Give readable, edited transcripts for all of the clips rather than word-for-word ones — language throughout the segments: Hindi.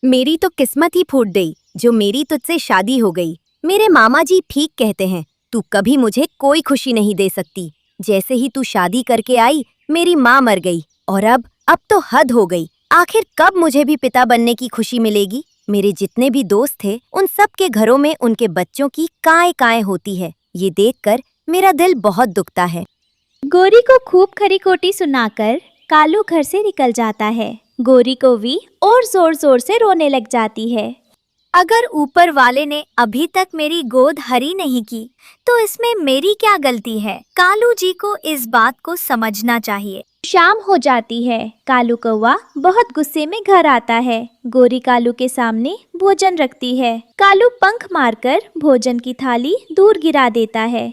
मेरी तो किस्मत ही फूट गई जो मेरी तुझसे शादी हो गई। मेरे मामा जी ठीक कहते हैं, तू कभी मुझे कोई खुशी नहीं दे सकती। जैसे ही तू शादी करके आई मेरी माँ मर गई और अब तो हद हो गई। आखिर कब मुझे भी पिता बनने की खुशी मिलेगी। मेरे जितने भी दोस्त थे उन सब के घरों में उनके बच्चों की काय काय होती है। ये देखकर मेरा दिल बहुत दुखता है। गोरी को खूब खरी खोटी सुनाकर कालू घर से निकल जाता है। गोरी को भी और जोर जोर से रोने लग जाती है। अगर ऊपर वाले ने अभी तक मेरी गोद हरी नहीं की तो इसमें मेरी क्या गलती है। कालू जी को इस बात को समझना चाहिए। शाम हो जाती है। कालू कौवा बहुत गुस्से में घर आता है। गोरी कालू के सामने भोजन रखती है। कालू पंख मारकर भोजन की थाली दूर गिरा देता है।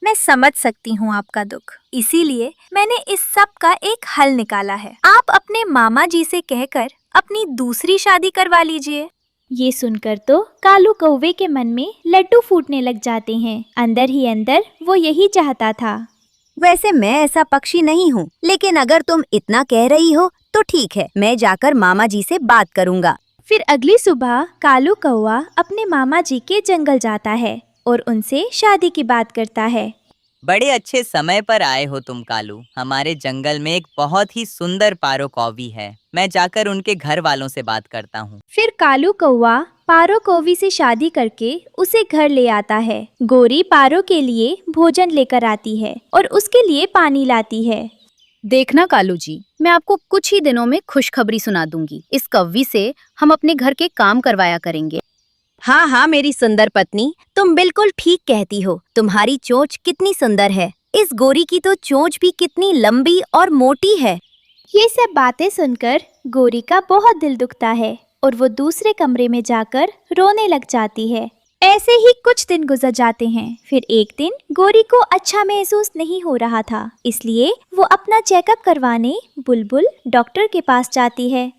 मैं समझ सकती हूँ आपका दुख, इसीलिए मैंने इस सब का एक हल निकाला है। आप अपने मामा जी से कहकर अपनी दूसरी शादी करवा लीजिए। ये सुनकर तो कालू कौवे के मन में लड्डू फूटने लग जाते हैं। अंदर ही अंदर वो यही चाहता था। वैसे मैं ऐसा पक्षी नहीं हूँ, लेकिन अगर तुम इतना कह रही हो तो ठीक है, मैं जाकर मामा जी से बात करूँगा। फिर अगली सुबह कालू कौवा अपने मामा जी के जंगल जाता है और उनसे शादी की बात करता है। बड़े अच्छे समय पर आए हो तुम कालू। हमारे जंगल में एक बहुत ही सुंदर पारो कौवी है। मैं जाकर उनके घर वालों से बात करता हूँ। फिर कालू कौवा पारो कौवी से शादी करके उसे घर ले आता है। गोरी पारो के लिए भोजन लेकर आती है और उसके लिए पानी लाती है। देखना कालू जी, मैं आपको कुछ ही दिनों में खुशखबरी सुना दूंगी। इस कौवी से हम अपने घर के काम करवाया करेंगे। हाँ हाँ मेरी सुंदर पत्नी, तुम बिल्कुल ठीक कहती हो। तुम्हारी चोंच कितनी सुंदर है। इस गोरी की तो चोंच भी कितनी लंबी और मोटी है। ये सब बातें सुनकर गोरी का बहुत दिल दुखता है और वो दूसरे कमरे में जाकर रोने लग जाती है। ऐसे ही कुछ दिन गुजर जाते हैं। फिर एक दिन गोरी को अच्छा महसूस नहीं हो रहा था, इसलिए वो अपना चेकअप करवाने बुलबुल डॉक्टर के पास जाती है।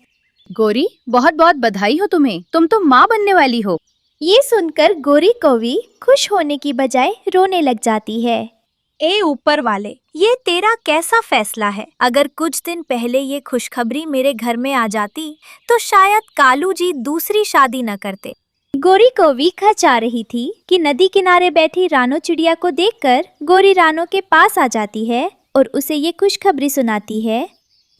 गोरी, बहुत बहुत बधाई हो तुम्हें, तुम तो माँ बनने वाली हो। ये सुनकर गोरी कौवी खुश होने की बजाय रोने लग जाती है। ए ऊपर वाले, ये तेरा कैसा फैसला है। अगर कुछ दिन पहले ये खुशखबरी मेरे घर में आ जाती तो शायद कालू जी दूसरी शादी न करते। गोरी कौवी घर जा रही थी कि नदी किनारे बैठी रानो चिड़िया को देखकर गोरी रानो के पास आ जाती है और उसे ये खुशखबरी सुनाती है।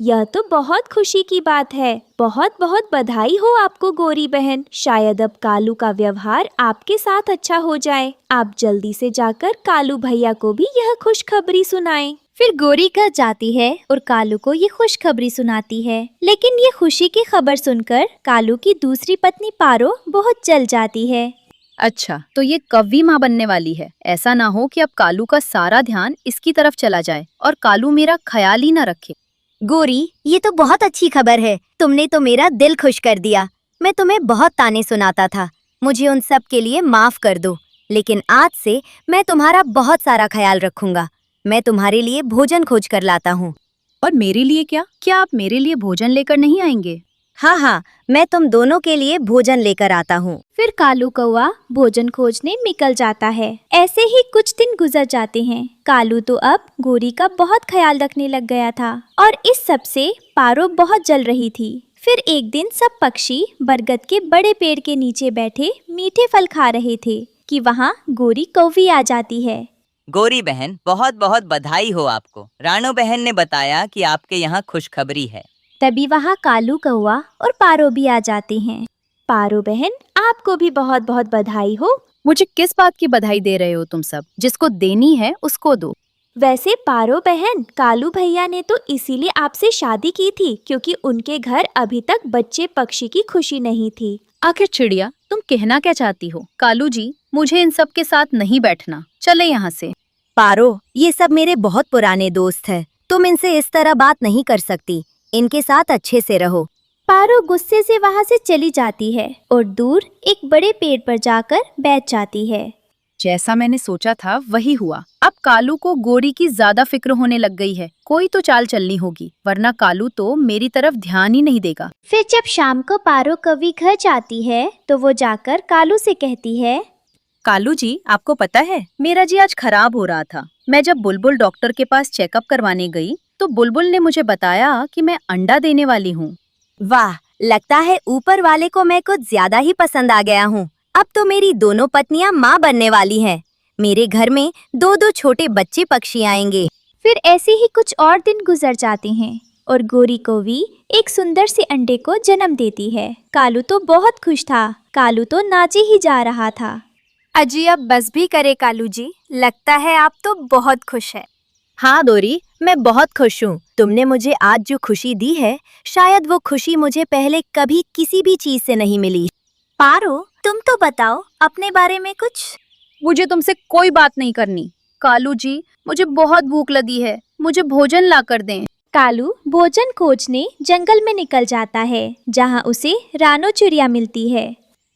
यह तो बहुत खुशी की बात है। बहुत बहुत बधाई हो आपको गोरी बहन। शायद अब कालू का व्यवहार आपके साथ अच्छा हो जाए। आप जल्दी से जाकर कालू भैया को भी यह खुशखबरी सुनाएं। फिर गोरी घर जाती है और कालू को ये खुशखबरी सुनाती है। लेकिन ये खुशी की खबर सुनकर कालू की दूसरी पत्नी पारो बहुत जल जाती है। अच्छा, तो ये कौवी माँ बनने वाली है। ऐसा ना हो कि अब कालू का सारा ध्यान इसकी तरफ चला जाए और कालू मेरा ख्याल ही न रखे। गोरी, ये तो बहुत अच्छी खबर है। तुमने तो मेरा दिल खुश कर दिया। मैं तुम्हें बहुत ताने सुनाता था, मुझे उन सब के लिए माफ कर दो। लेकिन आज से मैं तुम्हारा बहुत सारा ख्याल रखूंगा। मैं तुम्हारे लिए भोजन खोज कर लाता हूँ। और मेरे लिए क्या? क्या आप मेरे लिए भोजन लेकर नहीं आएंगे? हाँ हाँ, मैं तुम दोनों के लिए भोजन लेकर आता हूँ। फिर कालू कौवा भोजन खोजने निकल जाता है। ऐसे ही कुछ दिन गुजर जाते हैं। कालू तो अब गोरी का बहुत ख्याल रखने लग गया था और इस सब से पारो बहुत जल रही थी। फिर एक दिन सब पक्षी बरगद के बड़े पेड़ के नीचे बैठे मीठे फल खा रहे थे कि वहाँ गोरी कौवी आ जाती है। गोरी बहन, बहुत बहुत बधाई हो आपको। रानो बहन ने बताया कि आपके यहाँ खुशखबरी है। तभी वहाँ कालू कौवा और पारो भी आ जाते हैं। पारो बहन, आपको भी बहुत बहुत बधाई हो। मुझे किस बात की बधाई दे रहे हो तुम सब? जिसको देनी है उसको दो। वैसे पारो बहन, कालू भैया ने तो इसीलिए आपसे शादी की थी क्योंकि उनके घर अभी तक बच्चे पक्षी की खुशी नहीं थी। आखिर चिड़िया, तुम कहना क्या चाहती हो? कालू जी, मुझे इन सब के साथ नहीं बैठना। चले यहाँ से। पारो, ये सब मेरे बहुत पुराने दोस्त हैं। तुम इनसे इस तरह बात नहीं कर सकती। इनके साथ अच्छे से रहो। पारो गुस्से से वहाँ से चली जाती है और दूर एक बड़े पेड़ पर जाकर बैठ जाती है। जैसा मैंने सोचा था वही हुआ। अब कालू को गोरी की ज्यादा फिक्र होने लग गई है। कोई तो चाल चलनी होगी, वरना कालू तो मेरी तरफ ध्यान ही नहीं देगा। फिर जब शाम को पारो कौवी घर जाती है तो वो जाकर कालू से कहती है, कालू जी, आपको पता है मेरा जी आज खराब हो रहा था। मैं जब बुलबुल डॉक्टर के पास चेकअप करवाने गई तो बुलबुल ने मुझे बताया कि मैं अंडा देने वाली हूँ। वाह, लगता है ऊपर वाले को मैं कुछ ज्यादा ही पसंद आ गया हूँ। अब तो मेरी दोनों पत्नियां माँ बनने वाली हैं। मेरे घर में 2-2 छोटे बच्चे पक्षी आएंगे। फिर ऐसे ही कुछ और दिन गुजर जाते हैं और गोरी कोवी एक सुंदर से अंडे को जन्म देती है। कालू तो बहुत खुश था। कालू तो नाचे ही जा रहा था। अजी अब बस भी करे कालू जी, लगता है आप तो बहुत खुश है। हाँ दोरी, मैं बहुत खुश हूँ। तुमने मुझे आज जो खुशी दी है, शायद वो खुशी मुझे पहले कभी किसी भी चीज से नहीं मिली। पारो, तुम तो बताओ अपने बारे में कुछ। मुझे तुमसे कोई बात नहीं करनी। कालू जी, मुझे बहुत भूख लगी है, मुझे भोजन ला कर दें। कालू भोजन खोजने जंगल में निकल जाता है, जहाँ उसे रानो चिड़िया मिलती है।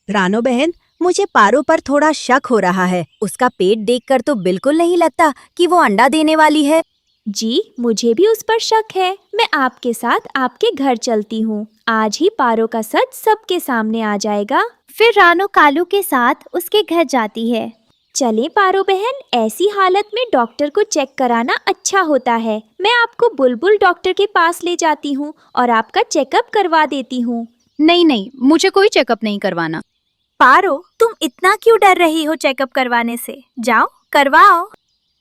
रानो बहन, मुझे पारो पर थोड़ा शक हो रहा है। उसका पेट देखकर तो बिल्कुल नहीं लगता कि वो अंडा देने वाली है। जी, मुझे भी उस पर शक है। मैं आपके साथ आपके घर चलती हूँ। आज ही पारो का सच सबके सामने आ जाएगा। फिर रानो कालू के साथ उसके घर जाती है। चलें पारो बहन, ऐसी हालत में डॉक्टर को चेक कराना अच्छा होता है। मैं आपको बुलबुल डॉक्टर के पास ले जाती हूँ और आपका चेकअप करवा देती हूँ। नहीं नहीं, मुझे कोई चेकअप नहीं करवाना। पारो, तुम इतना क्यों डर रही हो चेकअप करवाने से? जाओ करवाओ।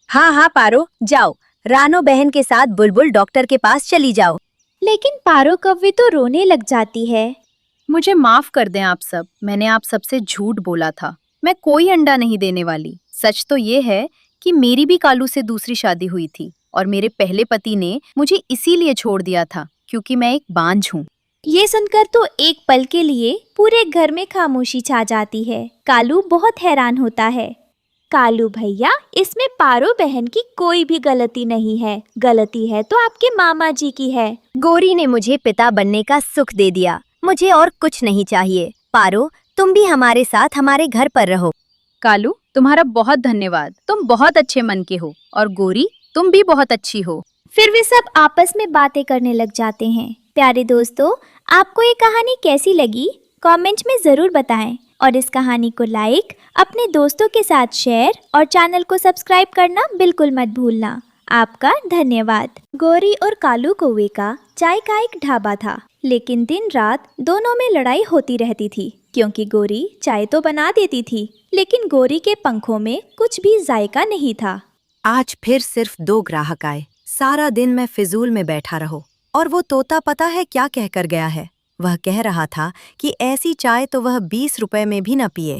हाँ हाँ पारो, जाओ। रानो बहन के साथ बुलबुल डॉक्टर के पास चली जाओ। लेकिन पारो कौवी तो रोने लग जाती है। मुझे माफ कर दें आप सब, मैंने आप सबसे झूठ बोला था। मैं कोई अंडा नहीं देने वाली। सच तो ये है कि मेरी भी कालू से दूसरी शादी हुई थी और मेरे पहले पति ने मुझे इसीलिए छोड़ दिया था क्योंकि मैं एक बांझ हूँ। ये सुनकर तो एक पल के लिए पूरे घर में खामोशी छा जाती है। कालू बहुत हैरान होता है। कालू भैया, इसमें पारो बहन की कोई भी गलती नहीं है। गलती है तो आपके मामा जी की है। गोरी ने मुझे पिता बनने का सुख दे दिया, मुझे और कुछ नहीं चाहिए। पारो, तुम भी हमारे साथ हमारे घर पर रहो। कालू, तुम्हारा बहुत धन्यवाद। तुम बहुत अच्छे मन के हो और गोरी, तुम भी बहुत अच्छी हो। फिर वे सब आपस में बातें करने लग जाते हैं। प्यारे दोस्तों, आपको ये कहानी कैसी लगी? कमेंट में ज़रूर बताएं और इस कहानी को लाइक, अपने दोस्तों के साथ शेयर और चैनल को सब्सक्राइब करना बिल्कुल मत भूलना। आपका धन्यवाद। गोरी और कालू कौवे का चाय का एक ढाबा था, लेकिन दिन रात दोनों में लड़ाई होती रहती थी क्योंकि गोरी चाय तो बना देती थी, लेकिन गोरी के पंखों में कुछ भी जायका नहीं था। आज फिर सिर्फ 2 ग्राहक आए। सारा दिन मैं फिजूल में बैठा रहो। और वो तोता पता है क्या कहकर गया है? वह कह रहा था कि ऐसी चाय तो वह 20 रुपए में भी न पिए।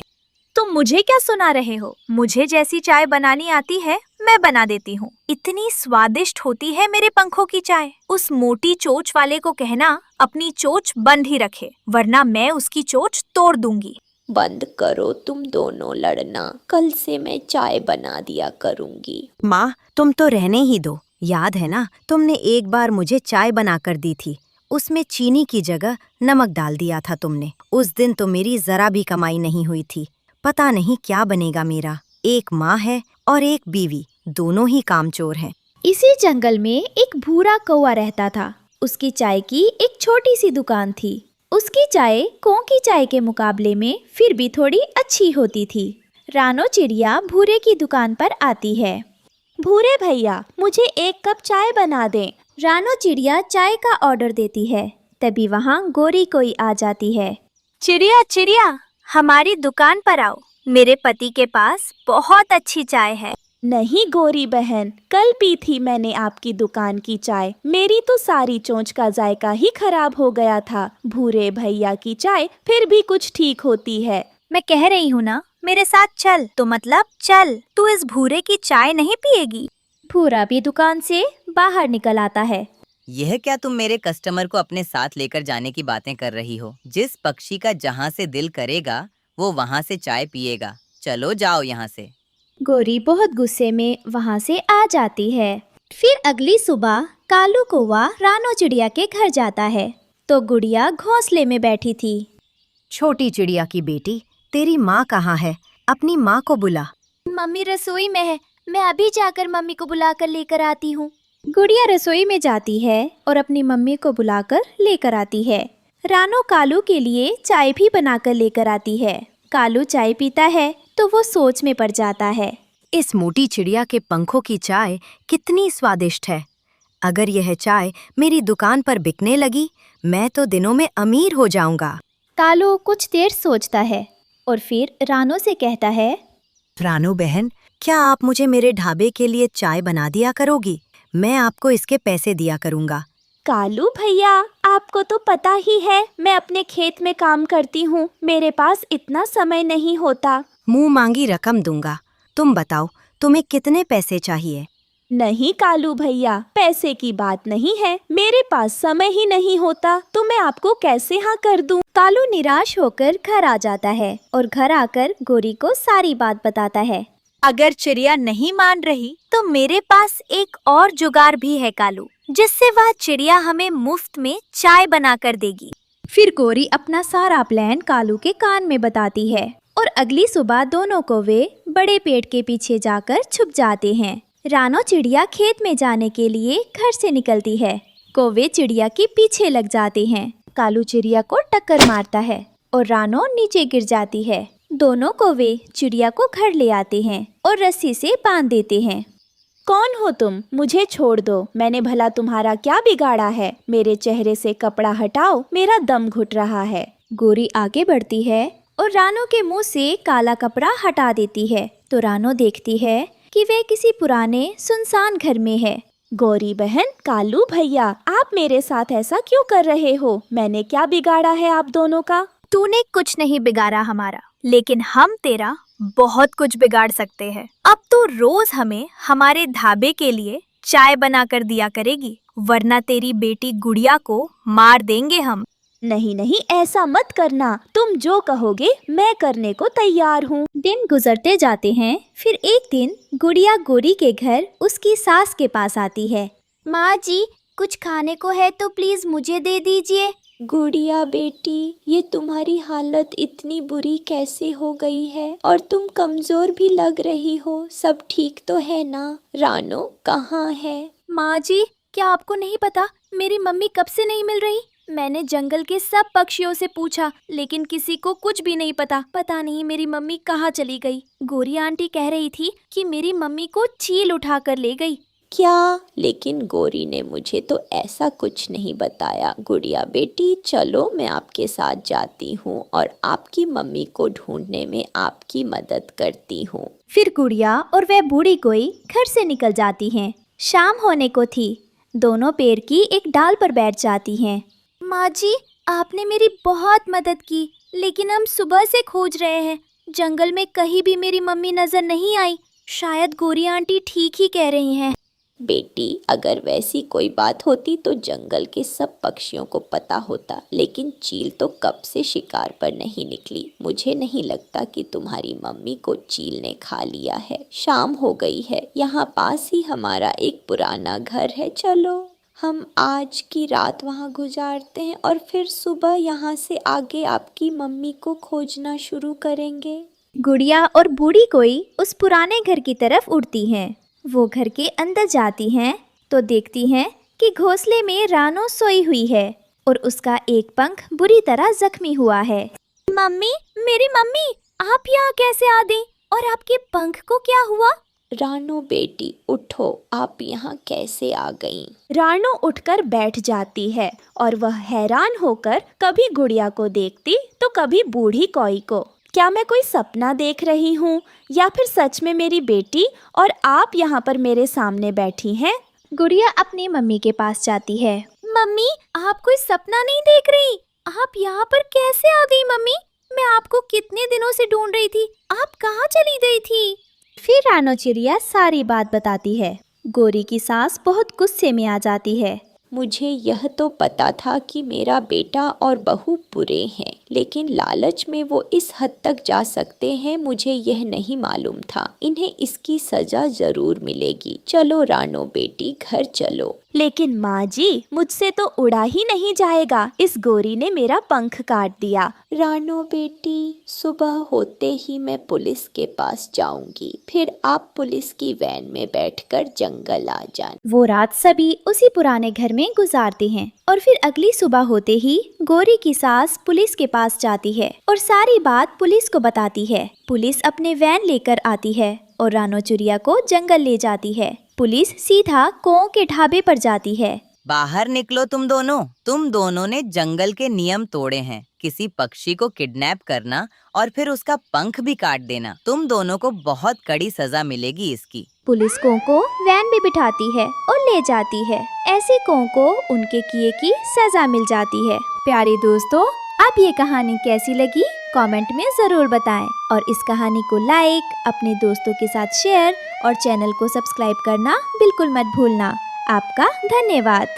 तुम मुझे क्या सुना रहे हो? मुझे जैसी चाय बनानी आती है मैं बना देती हूँ। इतनी स्वादिष्ट होती है मेरे पंखों की चाय। उस मोटी चोंच वाले को कहना अपनी चोंच बंद ही रखे, वरना मैं उसकी चोंच तोड़ दूंगी। बंद करो तुम दोनों लड़ना, कल से मैं चाय बना दिया करूंगी। माँ, तुम तो रहने ही दो। याद है ना, तुमने एक बार मुझे चाय बनाकर दी थी। उसमें चीनी की जगह नमक डाल दिया था तुमने। उस दिन तो मेरी जरा भी कमाई नहीं हुई थी। पता नहीं क्या बनेगा मेरा। एक माँ है और एक बीवी, दोनों ही कामचोर हैं। इसी जंगल में एक भूरा कौवा रहता था। उसकी चाय की एक छोटी सी दुकान थी। उसकी चाय कौं की चाय के मुकाबले में फिर भी थोड़ी अच्छी होती थी। रानो चिड़िया भूरे की दुकान पर आती है। भूरे भैया, मुझे 1 कप चाय बना दें। रानो चिड़िया चाय का ऑर्डर देती है। तभी वहाँ गोरी कोई आ जाती है। चिड़िया चिड़िया, हमारी दुकान पर आओ। मेरे पति के पास बहुत अच्छी चाय है। नहीं गोरी बहन, कल पी थी मैंने आपकी दुकान की चाय। मेरी तो सारी चोंच का जायका ही खराब हो गया था। भूरे भैया की चाय फिर भी कुछ ठीक होती है। मैं कह रही हूँ ना, मेरे साथ चल। तो मतलब चल, तू इस भूरे की चाय नहीं पिएगी। भूरा भी दुकान से बाहर निकल आता है। यह क्या तुम मेरे कस्टमर को अपने साथ लेकर जाने की बातें कर रही हो? जिस पक्षी का जहाँ से दिल करेगा वो वहाँ से चाय पिएगा। चलो जाओ यहाँ से। गोरी बहुत गुस्से में वहाँ से आ जाती है। फिर अगली सुबह कालू कौवा रानो चिड़िया के घर जाता है तो गुड़िया घोंसले में बैठी थी। छोटी चिड़िया की बेटी, तेरी माँ कहाँ है? अपनी माँ को बुला। मम्मी रसोई में है, मैं अभी जाकर मम्मी को बुलाकर लेकर आती हूँ। गुड़िया रसोई में जाती है और अपनी मम्मी को बुलाकर लेकर आती है। रानो कालू के लिए चाय भी बनाकर लेकर आती है। कालू चाय पीता है तो वो सोच में पड़ जाता है। इस मोटी चिड़िया के पंखों की चाय कितनी स्वादिष्ट है। अगर यह चाय मेरी दुकान पर बिकने लगी, मैं तो दिनों में अमीर हो जाऊंगा। कालू कुछ देर सोचता है और फिर रानो से कहता है, रानू बहन, क्या आप मुझे मेरे ढाबे के लिए चाय बना दिया करोगी? मैं आपको इसके पैसे दिया करूंगा। कालू भैया, आपको तो पता ही है मैं अपने खेत में काम करती हूँ, मेरे पास इतना समय नहीं होता। मुंह मांगी रकम दूंगा। तुम बताओ, तुम्हें कितने पैसे चाहिए? नहीं कालू भैया, पैसे की बात नहीं है, मेरे पास समय ही नहीं होता, तो मैं आपको कैसे हाँ कर दूं? कालू निराश होकर घर आ जाता है और घर आकर गोरी को सारी बात बताता है। अगर चिड़िया नहीं मान रही तो मेरे पास एक और जुगाड़ भी है कालू, जिससे वह चिड़िया हमें मुफ्त में चाय बना कर देगी। फिर गोरी अपना सारा प्लान कालू के कान में बताती है और अगली सुबह दोनों कौवे बड़े पेड़ के पीछे जाकर छुप जाते हैं। रानो चिड़िया खेत में जाने के लिए घर से निकलती है। कौवे चिड़िया के पीछे लग जाते हैं। कालू चिड़िया को टक्कर मारता है और रानो नीचे गिर जाती है। दोनों कौवे चिड़िया को घर ले आते हैं और रस्सी से बांध देते हैं। कौन हो तुम? मुझे छोड़ दो, मैंने भला तुम्हारा क्या बिगाड़ा है? मेरे चेहरे से कपड़ा हटाओ, मेरा दम घुट रहा है। गोरी आगे बढ़ती है और रानो के मुंह से काला कपड़ा हटा देती है तो रानो देखती है कि वह किसी पुराने सुनसान घर में है। गौरी बहन, कालू भैया, आप मेरे साथ ऐसा क्यों कर रहे हो? मैंने क्या बिगाड़ा है आप दोनों का? तूने कुछ नहीं बिगाड़ा हमारा, लेकिन हम तेरा बहुत कुछ बिगाड़ सकते हैं। अब तो रोज हमें हमारे ढाबे के लिए चाय बना कर दिया करेगी, वरना तेरी बेटी गुड़िया को मार देंगे हम। नहीं नहीं, ऐसा मत करना, तुम जो कहोगे मैं करने को तैयार हूँ। दिन गुजरते जाते हैं। फिर एक दिन गुड़िया गोरी के घर उसकी सास के पास आती है। माँ जी, कुछ खाने को है तो प्लीज मुझे दे दीजिए। गुड़िया बेटी, ये तुम्हारी हालत इतनी बुरी कैसे हो गई है? और तुम कमजोर भी लग रही हो, सब ठीक तो है ना? रानो कहाँ है? माँ जी, क्या आपको नहीं पता मेरी मम्मी कब से नहीं मिल रही? मैंने जंगल के सब पक्षियों से पूछा, लेकिन किसी को कुछ भी नहीं पता। पता नहीं मेरी मम्मी कहाँ चली गई। गोरी आंटी कह रही थी कि मेरी मम्मी को चील उठा कर ले गई। क्या? लेकिन गोरी ने मुझे तो ऐसा कुछ नहीं बताया। गुड़िया बेटी, चलो मैं आपके साथ जाती हूँ और आपकी मम्मी को ढूंढने में आपकी मदद करती हूँ। फिर गुड़िया और वह बूढ़ी कोई घर से निकल जाती हैं। शाम होने को थी। दोनों पेड़ की एक डाल पर बैठ जाती हैं। माँ जी, आपने मेरी बहुत मदद की, लेकिन हम सुबह से खोज रहे हैं। जंगल में कहीं भी मेरी मम्मी नजर नहीं आई। शायद गोरी आंटी ठीक ही कह रही हैं। बेटी, अगर वैसी कोई बात होती तो जंगल के सब पक्षियों को पता होता, लेकिन चील तो कब से शिकार पर नहीं निकली। मुझे नहीं लगता कि तुम्हारी मम्मी को चील ने खा लिया है। शाम हो गई है, यहाँ पास ही हमारा एक पुराना घर है, चलो हम आज की रात वहाँ गुजारते हैं और फिर सुबह यहाँ से आगे आपकी मम्मी को खोजना शुरू करेंगे। गुड़िया और बूढ़ी कोई उस पुराने घर की तरफ उड़ती हैं। वो घर के अंदर जाती हैं तो देखती हैं कि घोंसले में रानो सोई हुई है और उसका एक पंख बुरी तरह जख्मी हुआ है। मम्मी, मेरी मम्मी, आप यहाँ कैसे आ गई? और आपके पंख को क्या हुआ? रानो बेटी, उठो, आप यहाँ कैसे आ गईं? रानो उठकर बैठ जाती है और वह हैरान होकर कभी गुड़िया को देखती तो कभी बूढ़ी कोई को। क्या मैं कोई सपना देख रही हूँ या फिर सच में मेरी बेटी और आप यहाँ पर मेरे सामने बैठी हैं? गुड़िया अपनी मम्मी के पास जाती है। मम्मी, आप कोई सपना नहीं देख रही? आप यहाँ पर कैसे आ गई मम्मी? मैं आपको कितने दिनों से ढूंढ रही थी, आप कहाँ चली गई थी? फिर रानो चिड़िया सारी बात बताती है। गोरी की सास बहुत गुस्से में आ जाती है। मुझे यह तो पता था कि मेरा बेटा और बहू बुरे हैं, लेकिन लालच में वो इस हद तक जा सकते हैं, मुझे यह नहीं मालूम था। इन्हें इसकी सजा जरूर मिलेगी। चलो रानो बेटी, घर चलो। लेकिन माँ जी, मुझसे तो उड़ा ही नहीं जाएगा, इस गोरी ने मेरा पंख काट दिया। रानो बेटी, सुबह होते ही मैं पुलिस के पास जाऊंगी, फिर आप पुलिस की वैन में बैठकर जंगल आ जाना। वो रात सभी उसी पुराने घर में गुजारते हैं और फिर अगली सुबह होते ही गोरी की सास पुलिस के पास जाती है और सारी बात पुलिस को बताती है। पुलिस अपने वैन लेकर आती है और रानो चिड़िया को जंगल ले जाती है। पुलिस सीधा कौओं के ढाबे पर जाती है। बाहर निकलो तुम दोनों ने जंगल के नियम तोड़े हैं। किसी पक्षी को किडनैप करना और फिर उसका पंख भी काट देना, तुम दोनों को बहुत कड़ी सजा मिलेगी इसकी। पुलिस कौओं को वैन में बिठाती है और ले जाती है। ऐसे कौओं को उनके किए की सजा मिल जाती है। प्यारे दोस्तों, आप ये कहानी कैसी लगी कमेंट में जरूर बताएं और इस कहानी को लाइक, अपने दोस्तों के साथ शेयर और चैनल को सब्सक्राइब करना बिल्कुल मत भूलना। आपका धन्यवाद।